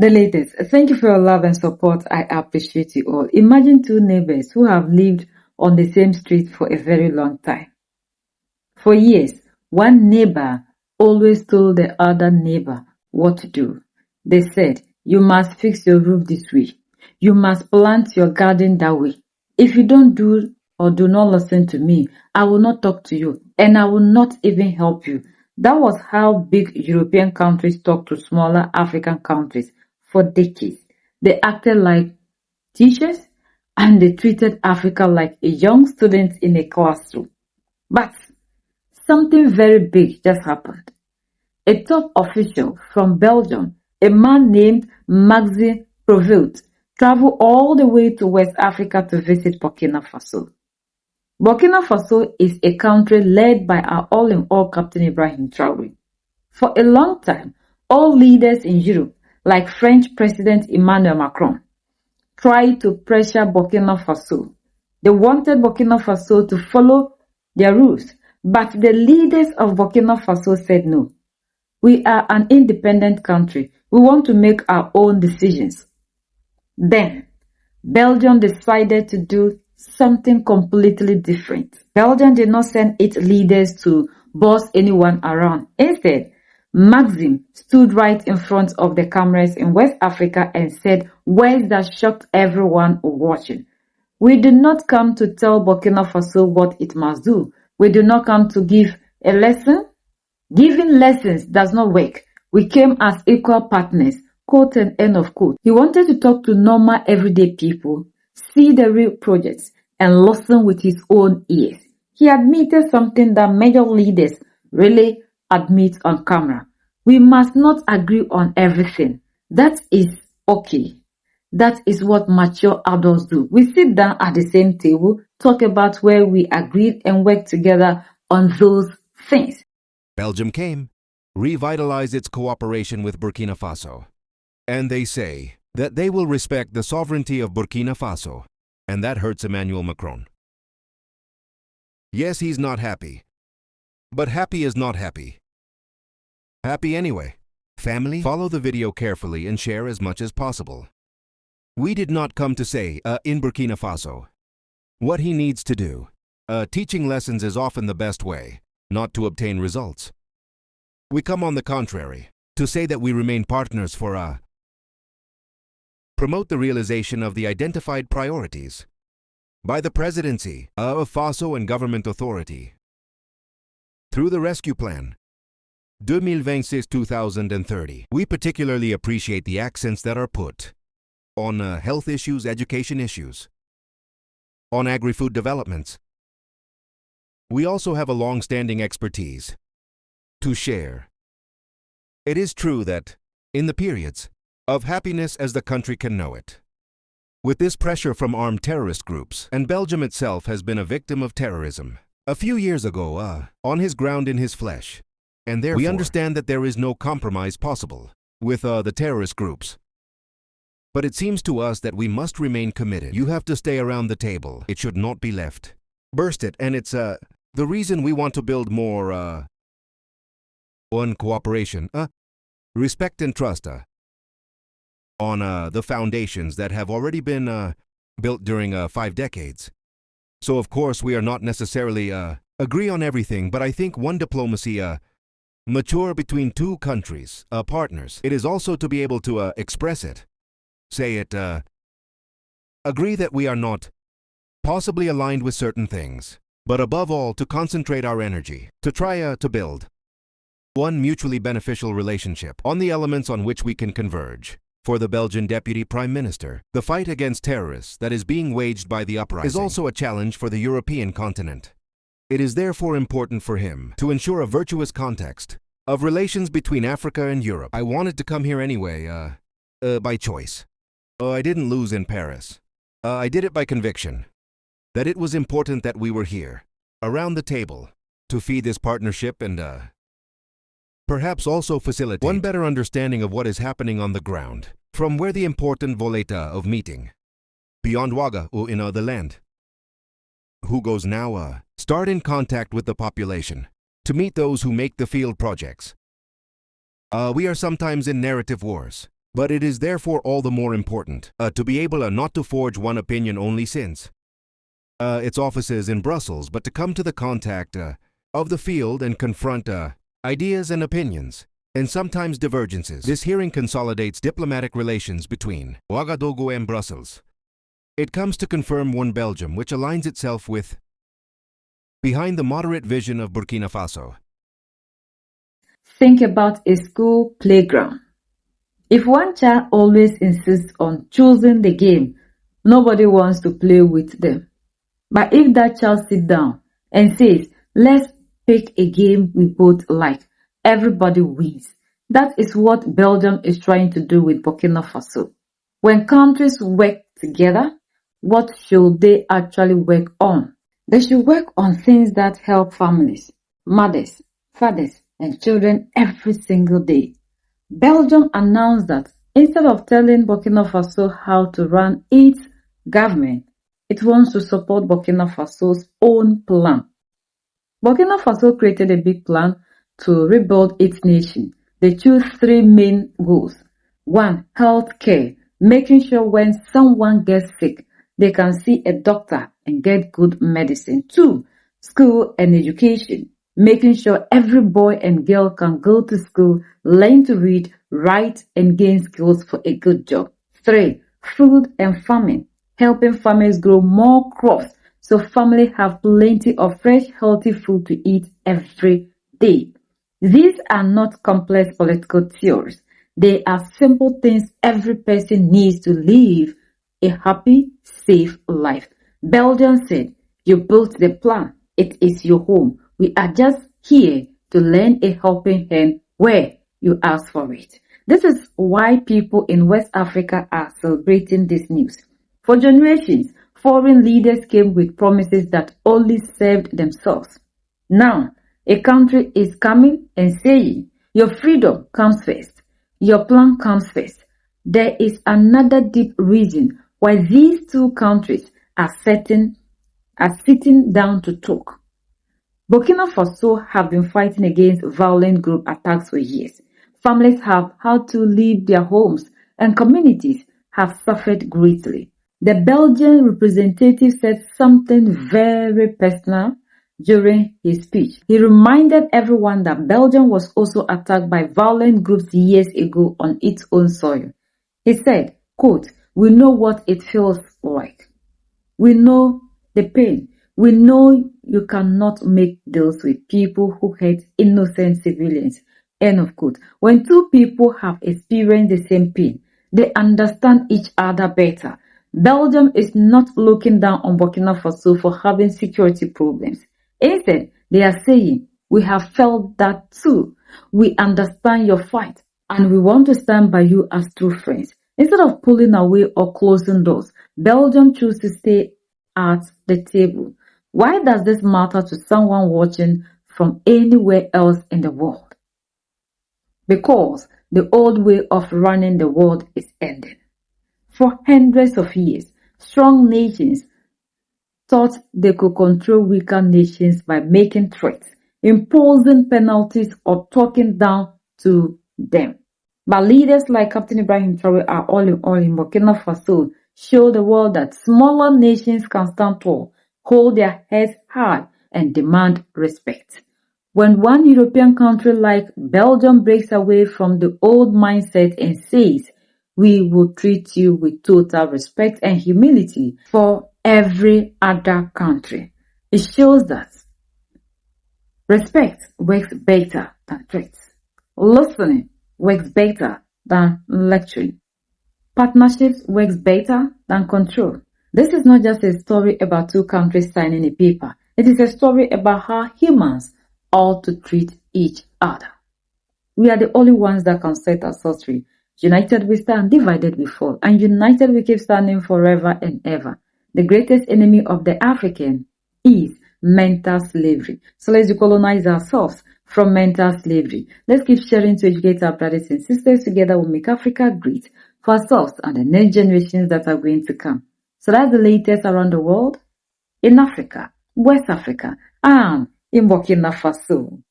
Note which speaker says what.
Speaker 1: The latest. Thank you for your love and support. I appreciate you all. Imagine two neighbors who have lived on the same street for a very long time. For years, one neighbor always told the other neighbor what to do. They said, you must fix your roof this way. You must plant your garden that way. If you don't do or do not listen to me, I will not talk to you and I will not even help you. That was how big European countries talked to smaller African countries for decades. They acted like teachers and they treated Africa like a young student in a classroom. But something very big just happened. A top official from Belgium, a man named Maxime Provost, traveled all the way to West Africa to visit Burkina Faso. Burkina Faso is a country led by our all-in-all Captain Ibrahim Traoré. For a long time, all leaders in Europe, like French President Emmanuel Macron, tried to pressure Burkina Faso. They wanted Burkina Faso to follow their rules, but the leaders of Burkina Faso said no. We are an independent country. We want to make our own decisions. Then, Belgium decided to do something completely different. Belgium did not send its leaders to boss anyone around. Instead, Maxim stood right in front of the cameras in West Africa and said words that shocked everyone watching. We did not come to tell Burkina Faso what it must do. We did not come to give a lesson. Giving lessons does not work. We came as equal partners, quote and end of quote. He wanted to talk to normal everyday people, see the real projects, and listen with his own ears. He admitted something that major leaders really admit on camera. We must not agree on everything. That is okay. That is what mature adults do. We sit down at the same table, talk about where we agreed, and work together on those things.
Speaker 2: Belgium came, revitalized its cooperation with Burkina Faso. And they say that they will respect the sovereignty of Burkina Faso. And that hurts Emmanuel Macron. Yes, he's not happy. But happy is not happy. Happy anyway. Family, follow the video carefully and share as much as possible. We did not come to say, in Burkina Faso, what he needs to do. Teaching lessons is often the best way, not to obtain results. We come on the contrary, to say that we remain partners for promote the realization of the identified priorities by the presidency of Faso and government authority through the rescue plan 2026-2030. We particularly appreciate the accents that are put on health issues, education issues, on agri-food developments. We also have a long-standing expertise to share. It is true that in the periods of happiness as the country can know it, with this pressure from armed terrorist groups, and Belgium itself has been a victim of terrorism a few years ago, on his ground in his flesh, and therefore we understand that there is no compromise possible with the terrorist groups. But it seems to us that we must remain committed. You have to stay around the table. It should not be left. Burst it, and it's the reason we want to build more on cooperation, respect and trust on the foundations that have already been built during 5 decades. So of course we are not necessarily agree on everything, but I think one diplomacy mature between two countries, partners. It is also to be able to express it, say it, agree that we are not possibly aligned with certain things, but above all to concentrate our energy, to try to build one mutually beneficial relationship on the elements on which we can converge. For the Belgian Deputy Prime Minister, the fight against terrorists that is being waged by the uprising is also a challenge for the European continent. It is therefore important for him to ensure a virtuous context of relations between Africa and Europe. I wanted to come here anyway, by choice. I didn't lose in Paris. I did it by conviction that it was important that we were here, around the table, to feed this partnership and perhaps also facilitate one better understanding of what is happening on the ground, from where the important voleta of meeting, beyond Ouaga or in the land. Who goes now, start in contact with the population, to meet those who make the field projects. We are sometimes in narrative wars, But it is therefore all the more important to be able not to forge one opinion only since its offices in Brussels, but to come to the contact of the field and confront ideas and opinions, and sometimes divergences. This hearing consolidates diplomatic relations between Ouagadougou and Brussels. It comes to confirm one Belgium, which aligns itself with behind the moderate vision of Burkina Faso.
Speaker 1: Think about a school playground. If one child always insists on choosing the game, nobody wants to play with them. But if that child sits down and says, let's pick a game we both like, everybody wins. That is what Belgium is trying to do with Burkina Faso. When countries work together, what should they actually work on? They should work on things that help families, mothers, fathers, and children every single day. Belgium announced that instead of telling Burkina Faso how to run its government, it wants to support Burkina Faso's own plan. Burkina Faso created a big plan to rebuild its nation. They chose 3 main goals. 1. Health care, making sure when someone gets sick, they can see a doctor and get good medicine. 2. School and education, making sure every boy and girl can go to school, learn to read, write, and gain skills for a good job. 3. Food and farming, helping farmers grow more crops so families have plenty of fresh, healthy food to eat every day. These are not complex political theories. They are simple things every person needs to live a happy, safe life. Belgium said, you built the plan. It is your home. We are just here to lend a helping hand where you ask for it. This is why people in West Africa are celebrating this news. For generations, foreign leaders came with promises that only served themselves. Now, a country is coming and saying, your freedom comes first. Your plan comes first. There is another deep reason why these two countries are sitting down to talk. Burkina Faso have been fighting against violent group attacks for years. Families have had to leave their homes and communities have suffered greatly. The Belgian representative said something very personal during his speech. He reminded everyone that Belgium was also attacked by violent groups years ago on its own soil. He said, quote, we know what it feels like. We know the pain. We know you cannot make deals with people who hurt innocent civilians. End of quote. When two people have experienced the same pain, they understand each other better. Belgium is not looking down on Burkina Faso for having security problems. Instead, they are saying, we have felt that too. We understand your fight and we want to stand by you as true friends. Instead of pulling away or closing doors, Belgium chose to stay at the table. Why does this matter to someone watching from anywhere else in the world? Because the old way of running the world is ending. For hundreds of years, strong nations thought they could control weaker nations by making threats, imposing penalties, or talking down to them. But leaders like Captain Ibrahim Traoré are all in Burkina Faso show the world that smaller nations can stand tall, hold their heads high, and demand respect. When one European country like Belgium breaks away from the old mindset and says, we will treat you with total respect and humility for every other country, it shows that respect works better than threats. Listening works better than lecturing. Partnerships works better than control. This is not just a story about two countries signing a paper. It is a story about how humans ought to treat each other. We are the only ones that can set ourselves free. United we stand, divided we fall. And united we keep standing forever and ever. The greatest enemy of the African is mental slavery. So let's decolonize ourselves from mental slavery. Let's keep sharing to educate our brothers and sisters. Together we'll make Africa great for ourselves and the next generations that are going to come. So that's the latest around the world, in Africa, West Africa, and in Burkina Faso.